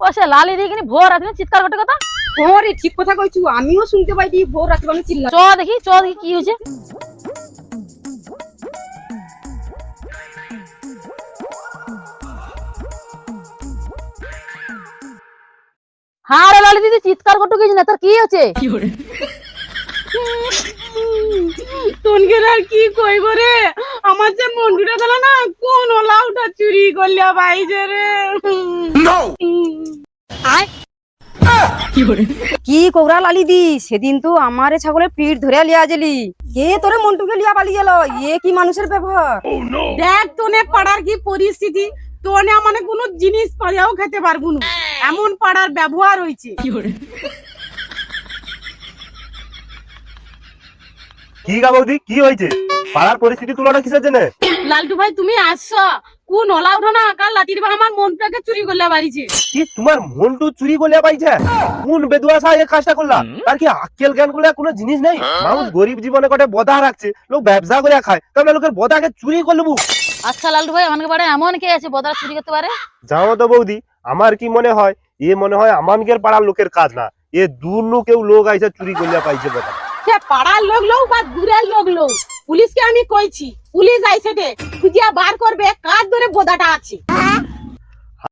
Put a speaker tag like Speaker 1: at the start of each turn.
Speaker 1: ও সে লালি দিয়ে কিনি ভোর রাতে চিৎকার করতে কথা।
Speaker 2: ওরে ঠিক কথা কইছু, আমিও শুনতে পাইছি ভোর রাতে মানে চিল্লা।
Speaker 1: চ দেখি কি হয়েছে। হ্যাঁ রে লালি দিদি চিৎকার করতে গেছি না, তোর কি হয়েছে?
Speaker 2: তোনকে আর কি কইব রে, আমার যে মন্দিরে গেল না কোন ওলাউটা চুরি করলিয়া বাইজে রে। কি কোবরা লালি দি, সেদিন তো আমারে ছাগলের পিঠ ধরে লিয়া জেলি, এ তোরে মন্টুকে লিয়া পালিয়ে গেল, এ কি মানুষের ব্যবহার। দেখ তোনে পাড়ার কি পরিস্থিতি, তোনে মানে কোনো জিনিস পাড়িয়াও খেতে পারবো না, এমন পাড়ার ব্যবহার হইছে।
Speaker 3: কি গা বৌদি, কি হয়েছে? পাড়ার পরিস্থিতি তুলনা কিসের জন্য?
Speaker 2: লালটু ভাই তুমি আসছো, কোন ওলা উঠো না কাল রাতির বেলা আমার মনটাকে চুরি করলে বাড়িছে।
Speaker 3: কি তোমার মন্টু চুরি করলে পাইছে? কোন বেদুয়াশা এই কাজটা করলা? তার কি আক্কেল জ্ঞান করলে কোনো জিনিস নেই? মানুষ গরিব জীবনে কটে বদা রাখছে, লোক ব্যবসা করে খায়, তাহলে লোকের বদাকে চুরি করে নেবো?
Speaker 1: আচ্ছা লালটু ভাই আমাকে বাড়ি এমন কে আছে বদলা চুরি করতে পারে?
Speaker 3: জানো তো বৌদি, আমার কি মনে হয়, এ মনে হয় আমানকের পাড়ার লোকের কাজ না, এ দূর নু কেউ লোক আইসা চুরি করলে পাইছে বদা।
Speaker 2: সে পাড়ার লোক লোক বা দূরের লোক লোক, পুলিশকে আমি কইছি, পুলিশ আইছে দে খুঁজিয়া বার করবে কার ধরে বোদাটা আছে।